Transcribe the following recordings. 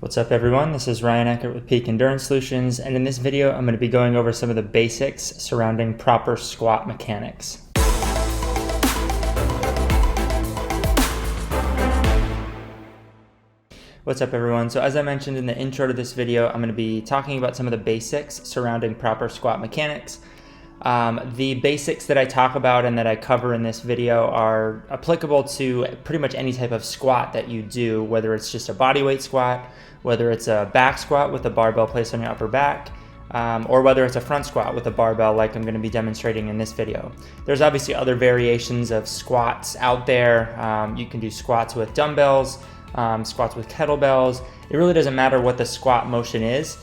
What's up everyone, this is Ryan Eckert with Peak Endurance Solutions, and in this video I'm going to be going over some of the basics surrounding proper squat mechanics. What's up everyone, so as I mentioned in the intro to this video, I'm going to be talking about some of the basics surrounding proper squat mechanics. The basics that I talk about and that I cover in this video are applicable to pretty much any type of squat that you do, whether it's just a bodyweight squat, whether it's a back squat with a barbell placed on your upper back, or whether it's a front squat with a barbell like I'm going to be demonstrating in this video. There's obviously other variations of squats out there. You can do squats with dumbbells, squats with kettlebells. It really doesn't matter what the squat motion is.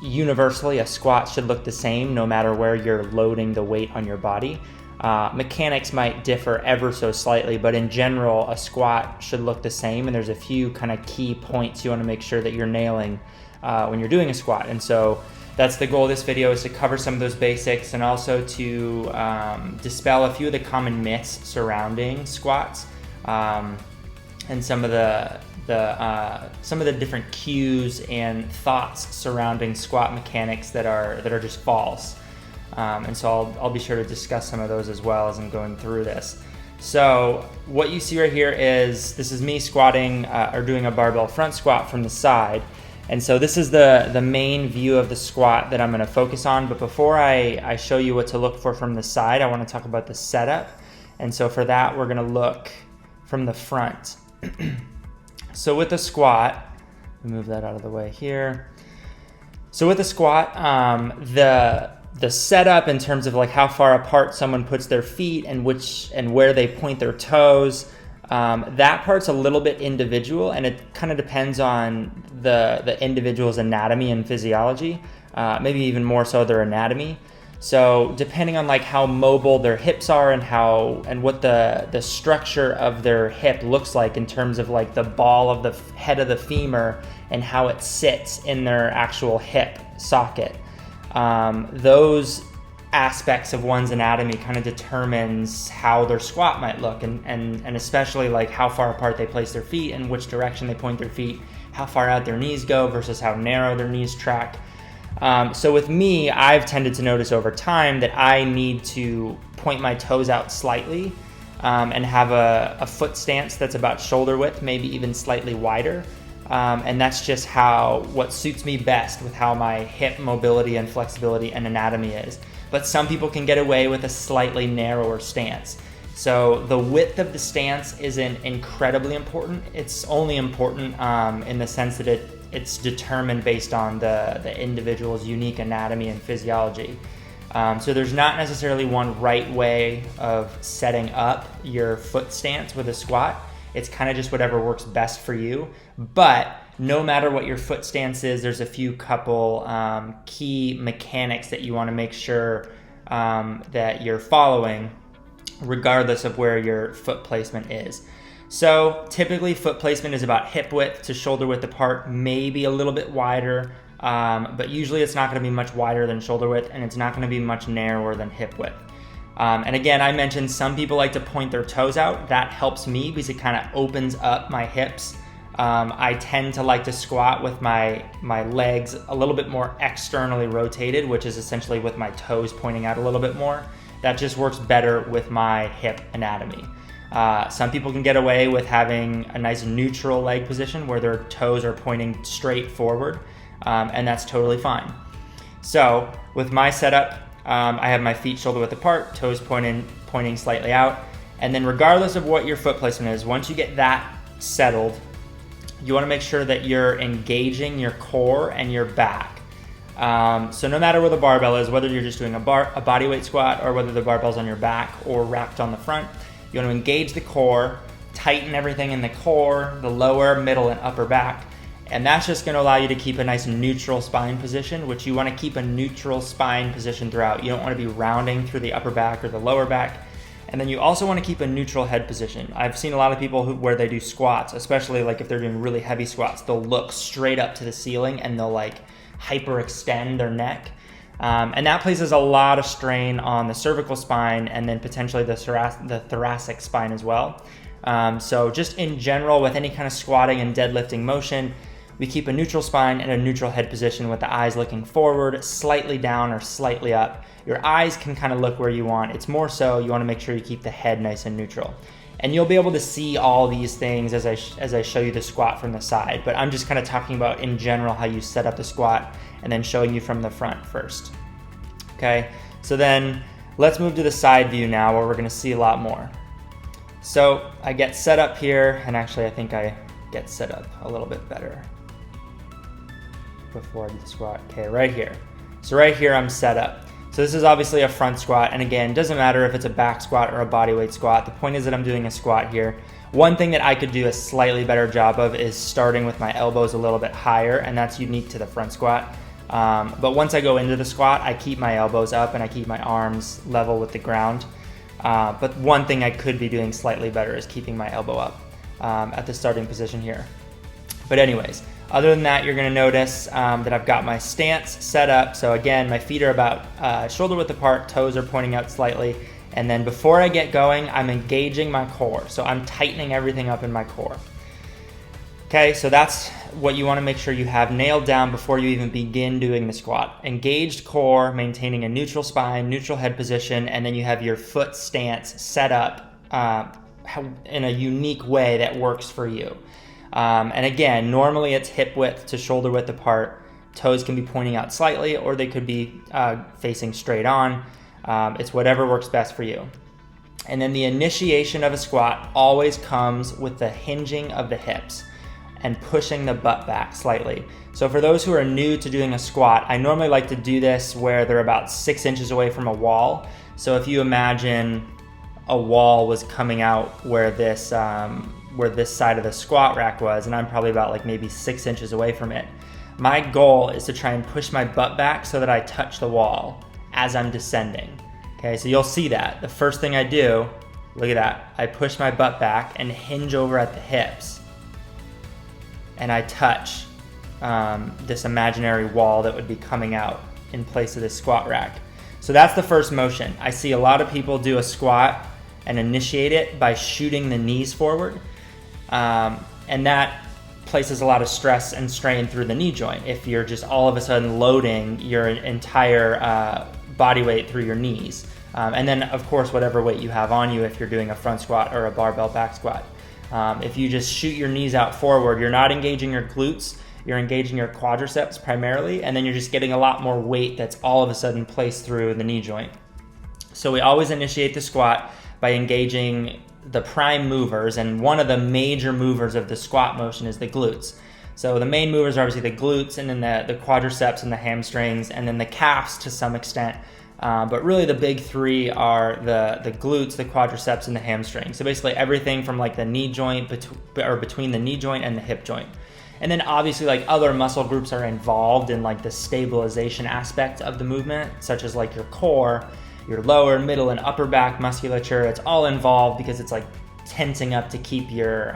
Universally, a squat should look the same no matter where you're loading the weight on your body. Mechanics might differ ever so slightly, but in general, a squat should look the same, and there's a few kind of key points you want to make sure that you're nailing when you're doing a squat. And so that's the goal of this video, is to cover some of those basics and also to dispel a few of the common myths surrounding squats, and some of the different cues and thoughts surrounding squat mechanics that are just false. And so I'll be sure to discuss some of those as well as I'm going through this. So what you see right here this is me squatting or doing a barbell front squat from the side. And so this is the main view of the squat that I'm going to focus on. But before I show you what to look for from the side, I want to talk about the setup. And so for that, we're going to look from the front. So with the squat, move that out of the way here. So with the squat, the setup in terms of like how far apart someone puts their feet and where they point their toes, that part's a little bit individual, and it kind of depends on the individual's anatomy and physiology, maybe even more so their anatomy. So depending on like how mobile their hips are and what the structure of their hip looks like in terms of like the ball of the head of the femur and how it sits in their actual hip socket, those aspects of one's anatomy kind of determines how their squat might look, and especially like how far apart they place their feet and which direction they point their feet, how far out their knees go versus how narrow their knees track. So with me, I've tended to notice over time that I need to point my toes out slightly and have a foot stance that's about shoulder width, maybe even slightly wider. And that's just what suits me best with how my hip mobility and flexibility and anatomy is. But some people can get away with a slightly narrower stance. So the width of the stance isn't incredibly important. It's only important in the sense that it's determined based on the individual's unique anatomy and physiology. So there's not necessarily one right way of setting up your foot stance with a squat. It's kind of just whatever works best for you. But no matter what your foot stance is, there's a few couple key mechanics that you want to make sure that you're following, regardless of where your foot placement is. So typically foot placement is about hip width to shoulder width apart, maybe a little bit wider, but usually it's not going to be much wider than shoulder width, and it's not going to be much narrower than hip width. And again, I mentioned some people like to point their toes out. That helps me because it kind of opens up my hips. I tend to like to squat with my legs a little bit more externally rotated, which is essentially with my toes pointing out a little bit more. That just works better with my hip anatomy. Some people can get away with having a nice neutral leg position where their toes are pointing straight forward, and that's totally fine. So with my setup, I have my feet shoulder width apart, toes pointing slightly out, and then regardless of what your foot placement is, once you get that settled, you want to make sure that you're engaging your core and your back. So no matter where the barbell is, whether you're just doing a bodyweight squat or whether the barbell's on your back or wrapped on the front, you want to engage the core, tighten everything in the core, the lower, middle, and upper back. And that's just going to allow you to keep a nice neutral spine position, which you want to keep a neutral spine position throughout. You don't want to be rounding through the upper back or the lower back. And then you also want to keep a neutral head position. I've seen a lot of people where they do squats, especially like if they're doing really heavy squats, they'll look straight up to the ceiling and they'll like hyperextend their neck. And that places a lot of strain on the cervical spine and then potentially the thoracic spine as well. So just in general, with any kind of squatting and deadlifting motion, we keep a neutral spine and a neutral head position with the eyes looking forward, slightly down or slightly up. Your eyes can kind of look where you want. It's more so you want to make sure you keep the head nice and neutral. And you'll be able to see all these things as I show you the squat from the side, but I'm just kind of talking about in general how you set up the squat and then showing you from the front first. Okay, so then let's move to the side view now where we're going to see a lot more. So I get set up here, and actually I think I get set up a little bit better before I do the squat. Okay, right here. So right here I'm set up. So this is obviously a front squat, and again, doesn't matter if it's a back squat or a bodyweight squat. The point is that I'm doing a squat here. One thing that I could do a slightly better job of is starting with my elbows a little bit higher, and that's unique to the front squat. But once I go into the squat, I keep my elbows up and I keep my arms level with the ground. But one thing I could be doing slightly better is keeping my elbow up at the starting position here. But anyways, other than that, you're going to notice that I've got my stance set up. So again, my feet are about shoulder width apart, toes are pointing out slightly. And then before I get going, I'm engaging my core. So I'm tightening everything up in my core. Okay, so that's what you want to make sure you have nailed down before you even begin doing the squat. Engaged core, maintaining a neutral spine, neutral head position, and then you have your foot stance set up in a unique way that works for you. And again, normally it's hip width to shoulder width apart. Toes can be pointing out slightly, or they could be facing straight on. It's whatever works best for you. And then the initiation of a squat always comes with the hinging of the hips and pushing the butt back slightly. So for those who are new to doing a squat, I normally like to do this where they're about 6 inches away from a wall. So if you imagine a wall was coming out where this side of the squat rack was, and I'm probably about like maybe 6 inches away from it, my goal is to try and push my butt back so that I touch the wall as I'm descending. Okay, so you'll see that. The first thing I do, look at that, I push my butt back and hinge over at the hips, and I touch this imaginary wall that would be coming out in place of this squat rack. So that's the first motion. I see a lot of people do a squat and initiate it by shooting the knees forward, and that places a lot of stress and strain through the knee joint if you're just all of a sudden loading your entire body weight through your knees. And then of course whatever weight you have on you if you're doing a front squat or a barbell back squat. If you just shoot your knees out forward, you're not engaging your glutes, you're engaging your quadriceps primarily, and then you're just getting a lot more weight that's all of a sudden placed through the knee joint. So we always initiate the squat by engaging the prime movers, and one of the major movers of the squat motion is the glutes. So the main movers are obviously the glutes, and then the quadriceps and the hamstrings, and then the calves to some extent. But really the big three are the glutes, the quadriceps, and the hamstrings. So basically everything from like the knee joint between the knee joint and the hip joint. And then obviously like other muscle groups are involved in like the stabilization aspect of the movement, such as like your core, your lower, middle, and upper back musculature. It's all involved because it's like tensing up to keep your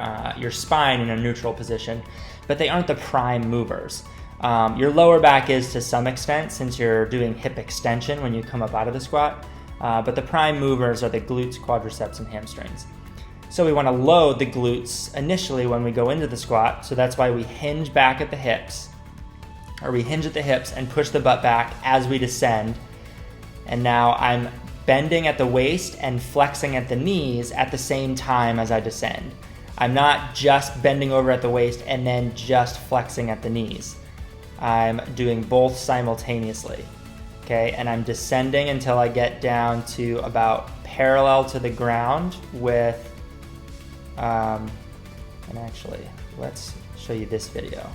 spine in a neutral position, but they aren't the prime movers. Your lower back is to some extent since you're doing hip extension when you come up out of the squat, but the prime movers are the glutes, quadriceps, and hamstrings. So we want to load the glutes initially when we go into the squat, so that's why we hinge back at the hips, or we hinge at the hips and push the butt back as we descend. And now I'm bending at the waist and flexing at the knees at the same time as I descend. I'm not just bending over at the waist and then just flexing at the knees. I'm doing both simultaneously, okay? And I'm descending until I get down to about parallel to the ground with, and actually, let's show you this video.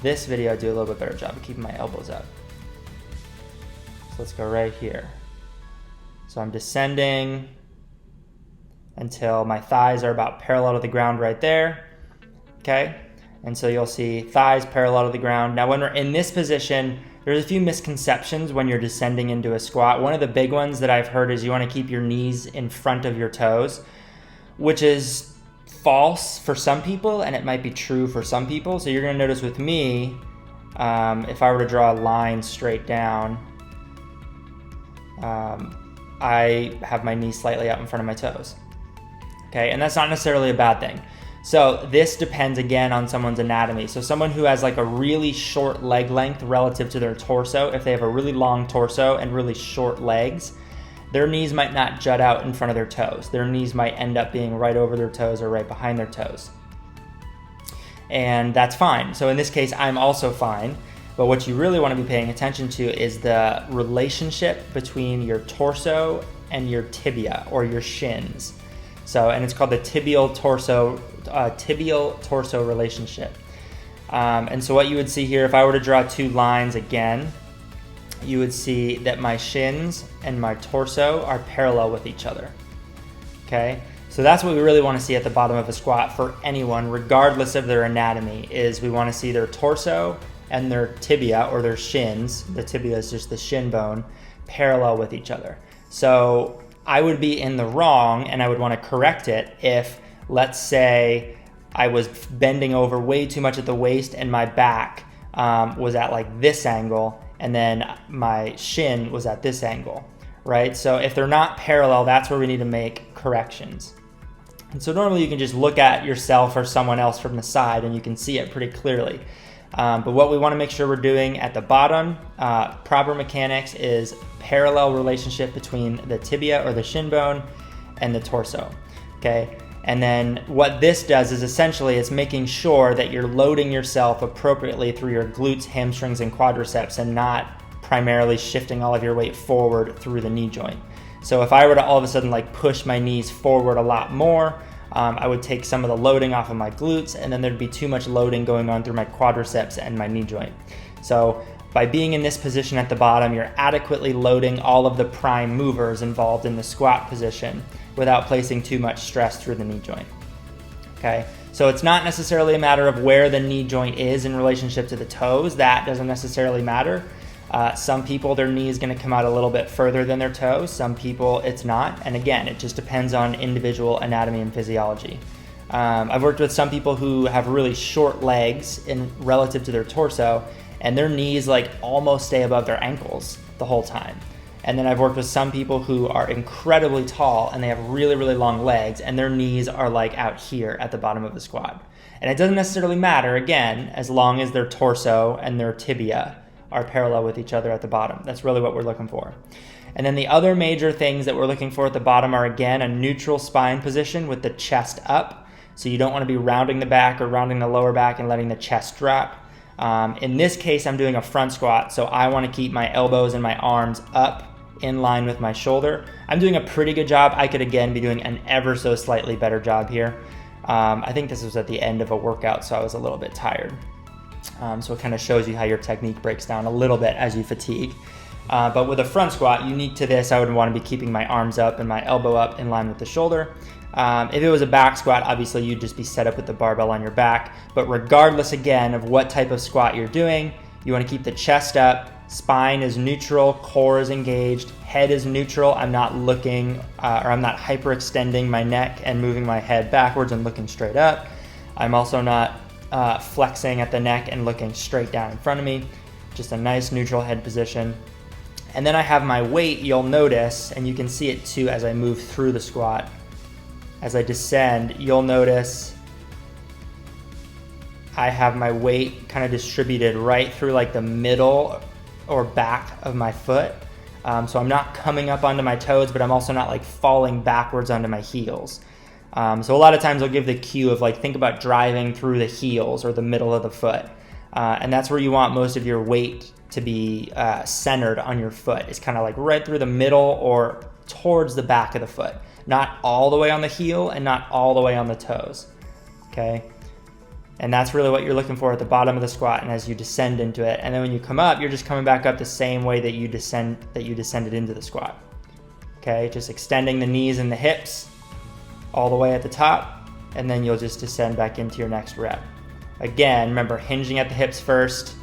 This video I do a little bit better job of keeping my elbows up. So let's go right here. So I'm descending until my thighs are about parallel to the ground right there, okay? And so you'll see thighs parallel to the ground. Now when we're in this position, there's a few misconceptions when you're descending into a squat. One of the big ones that I've heard is you want to keep your knees in front of your toes, which is false for some people, and it might be true for some people. So you're going to notice with me, if I were to draw a line straight down, I have my knees slightly out in front of my toes. Okay, and that's not necessarily a bad thing. So this depends again on someone's anatomy. So someone who has like a really short leg length relative to their torso, if they have a really long torso and really short legs, their knees might not jut out in front of their toes. Their knees might end up being right over their toes or right behind their toes. And that's fine. So in this case, I'm also fine. But what you really want to be paying attention to is the relationship between your torso and your tibia or your shins. So, and it's called the tibial torso relationship. And so what you would see here, if I were to draw two lines again, you would see that my shins and my torso are parallel with each other. Okay, so that's what we really want to see at the bottom of a squat for anyone, regardless of their anatomy, is we want to see their torso and their tibia or their shins, the tibia is just the shin bone, parallel with each other. So I would be in the wrong and I would want to correct it if, let's say, I was bending over way too much at the waist and my back was at like this angle and then my shin was at this angle, right? So if they're not parallel, that's where we need to make corrections. And so normally you can just look at yourself or someone else from the side and you can see it pretty clearly. But what we want to make sure we're doing at the bottom, proper mechanics, is parallel relationship between the tibia or the shin bone and the torso, okay? And then what this does is essentially it's making sure that you're loading yourself appropriately through your glutes, hamstrings, and quadriceps and not primarily shifting all of your weight forward through the knee joint. So if I were to all of a sudden like push my knees forward a lot more, I would take some of the loading off of my glutes and then there'd be too much loading going on through my quadriceps and my knee joint. So by being in this position at the bottom, you're adequately loading all of the prime movers involved in the squat position without placing too much stress through the knee joint. Okay, so it's not necessarily a matter of where the knee joint is in relationship to the toes. That doesn't necessarily matter. Some people, their knee is going to come out a little bit further than their toes. Some people, it's not. And again, it just depends on individual anatomy and physiology. I've worked with some people who have really short legs in relative to their torso, and their knees like almost stay above their ankles the whole time. And then I've worked with some people who are incredibly tall and they have really, really long legs and their knees are like out here at the bottom of the squat. And it doesn't necessarily matter, again, as long as their torso and their tibia are parallel with each other at the bottom. That's really what we're looking for. And then the other major things that we're looking for at the bottom are, again, a neutral spine position with the chest up. So you don't want to be rounding the back or rounding the lower back and letting the chest drop. In this case, I'm doing a front squat, so I want to keep my elbows and my arms up in line with my shoulder. I'm doing a pretty good job. I could again be doing an ever so slightly better job here. I think this was at the end of a workout, so I was a little bit tired. So it kind of shows you how your technique breaks down a little bit as you fatigue. But with a front squat, unique to this, I would want to be keeping my arms up and my elbow up in line with the shoulder. If it was a back squat, obviously you'd just be set up with the barbell on your back. But regardless, again, of what type of squat you're doing, you want to keep the chest up, spine is neutral, core is engaged, head is neutral. I'm not looking, or I'm not hyperextending my neck and moving my head backwards and looking straight up. I'm also not flexing at the neck and looking straight down in front of me. Just a nice neutral head position. And then I have my weight, you'll notice, and you can see it too as I move through the squat. As I descend, you'll notice I have my weight kind of distributed right through like the middle or back of my foot. So I'm not coming up onto my toes, but I'm also not like falling backwards onto my heels. So a lot of times I'll give the cue of like, think about driving through the heels or the middle of the foot. And that's where you want most of your weight to be centered on your foot. It's kind of like right through the middle or towards the back of the foot. Not all the way on the heel and not all the way on the toes, okay? And that's really what you're looking for at the bottom of the squat and as you descend into it. And then when you come up, you're just coming back up the same way that you descended into the squat, okay? Just extending the knees and the hips all the way at the top, and then you'll just descend back into your next rep. Again, remember, hinging at the hips first,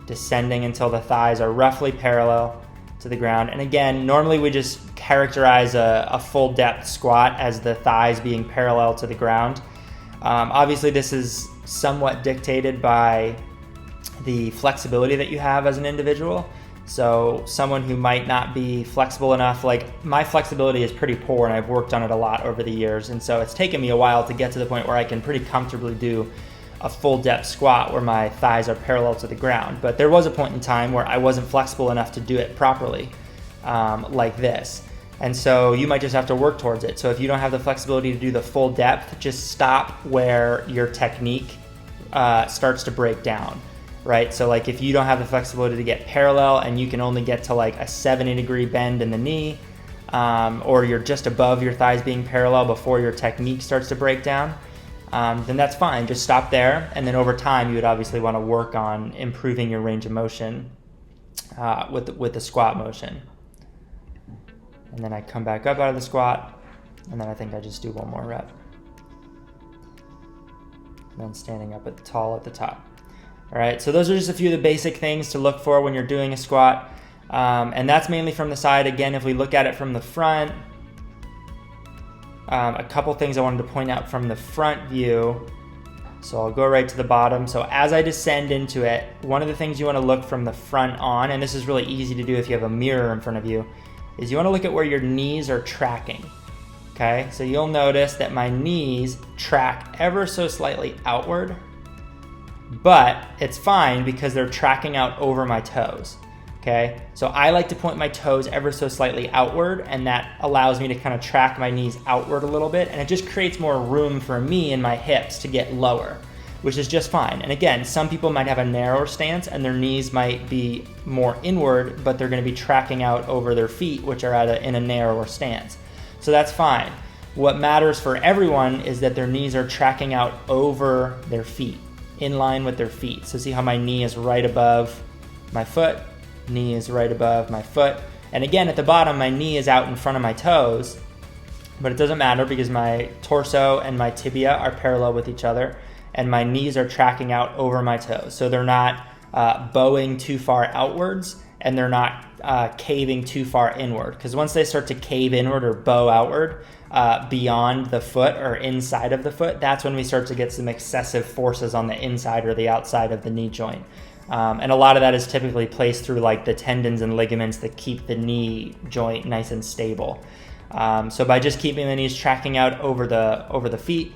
descending until the thighs are roughly parallel to the ground. And again, normally we just characterize a full depth squat as the thighs being parallel to the ground. Obviously this is somewhat dictated by the flexibility that you have as an individual. So someone who might not be flexible enough, like my flexibility is pretty poor and I've worked on it a lot over the years. And so it's taken me a while to get to the point where I can pretty comfortably do a full depth squat where my thighs are parallel to the ground. But there was a point in time where I wasn't flexible enough to do it properly, like this. And so you might just have to work towards it. So if you don't have the flexibility to do the full depth, just stop where your technique starts to break down, right? So like if you don't have the flexibility to get parallel and you can only get to like a 70-degree bend in the knee, or you're just above your thighs being parallel before your technique starts to break down, then that's fine. Just stop there. And then over time, you would obviously want to work on improving your range of motion with the squat motion. And then I come back up out of the squat, and then I think I just do one more rep. And then standing up tall at the top. All right, so those are just a few of the basic things to look for when you're doing a squat. And that's mainly from the side. Again, if we look at it from the front, a couple things I wanted to point out from the front view. So I'll go right to the bottom. So as I descend into it, one of the things you want to look from the front on, and this is really easy to do if you have a mirror in front of you, is you want to look at where your knees are tracking. Okay, so you'll notice that my knees track ever so slightly outward, but it's fine because they're tracking out over my toes. Okay, so I like to point my toes ever so slightly outward, and that allows me to kind of track my knees outward a little bit, and it just creates more room for me and my hips to get lower, which is just fine. And again, some people might have a narrower stance and their knees might be more inward, but they're going to be tracking out over their feet, which are in a narrower stance. So that's fine. What matters for everyone is that their knees are tracking out over their feet, in line with their feet. So see how my knee is right above my foot, knee is right above my foot. And again, at the bottom, my knee is out in front of my toes, but it doesn't matter because my torso and my tibia are parallel with each other, and my knees are tracking out over my toes. So they're not bowing too far outwards, and they're not caving too far inward. Because once they start to cave inward or bow outward beyond the foot or inside of the foot, that's when we start to get some excessive forces on the inside or the outside of the knee joint. And a lot of that is typically placed through like the tendons and ligaments that keep the knee joint nice and stable. So by just keeping the knees tracking out over the feet,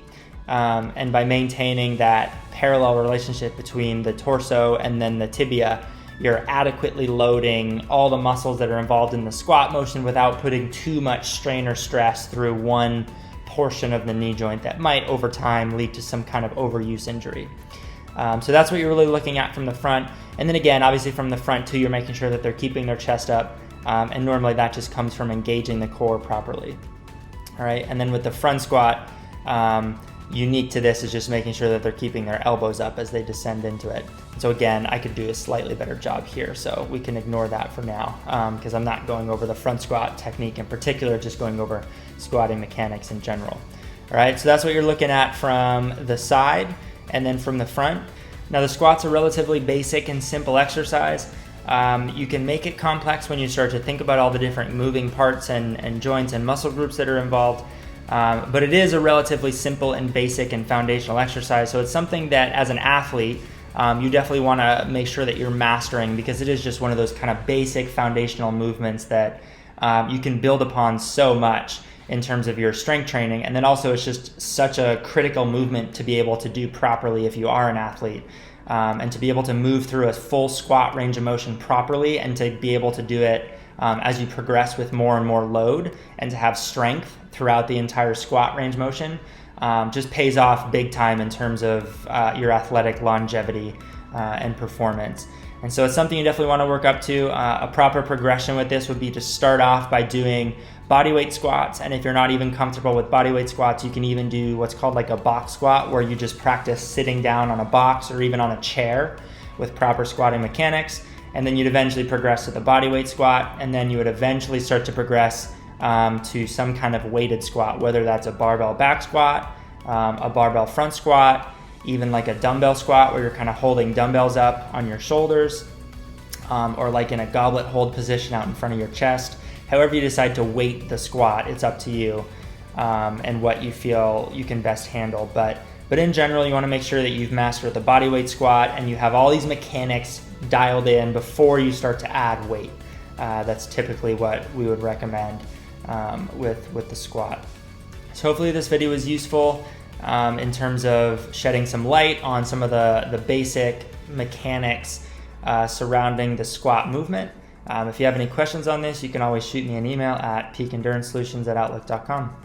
and by maintaining that parallel relationship between the torso and then the tibia, you're adequately loading all the muscles that are involved in the squat motion without putting too much strain or stress through one portion of the knee joint that might over time lead to some kind of overuse injury. So that's what you're really looking at from the front. And then again, obviously from the front too, you're making sure that they're keeping their chest up. And normally that just comes from engaging the core properly. All right, and then with the front squat, unique to this is just making sure that they're keeping their elbows up as they descend into it. So again, I could do a slightly better job here, so we can ignore that for now, because I'm not going over the front squat technique in particular, just going over squatting mechanics in general. All right, so that's what you're looking at from the side and then from the front. Now the squat's a relatively basic and simple exercise. You can make it complex when you start to think about all the different moving parts and joints and muscle groups that are involved. But it is a relatively simple and basic and foundational exercise. So it's something that as an athlete, you definitely want to make sure that you're mastering, because it is just one of those kind of basic foundational movements that you can build upon so much in terms of your strength training. And then also it's just such a critical movement to be able to do properly if you are an athlete. And to be able to move through a full squat range of motion properly, and to be able to do it as you progress with more and more load, and to have strength throughout the entire squat range motion, just pays off big time in terms of your athletic longevity and performance. And so it's something you definitely want to work up to. A proper progression with this would be to start off by doing bodyweight squats. And if you're not even comfortable with bodyweight squats, you can even do what's called like a box squat, where you just practice sitting down on a box or even on a chair with proper squatting mechanics. And then you'd eventually progress to the bodyweight squat, and then you would eventually start to progress to some kind of weighted squat, whether that's a barbell back squat, a barbell front squat, even like a dumbbell squat where you're kind of holding dumbbells up on your shoulders, or like in a goblet hold position out in front of your chest. However you decide to weight the squat, it's up to you and what you feel you can best handle. But But in general, you want to make sure that you've mastered the bodyweight squat and you have all these mechanics dialed in before you start to add weight. That's typically what we would recommend with the squat. So hopefully this video was useful in terms of shedding some light on some of the basic mechanics surrounding the squat movement. If you have any questions on this, you can always shoot me an email at peakenduranceSolutions@outlook.com.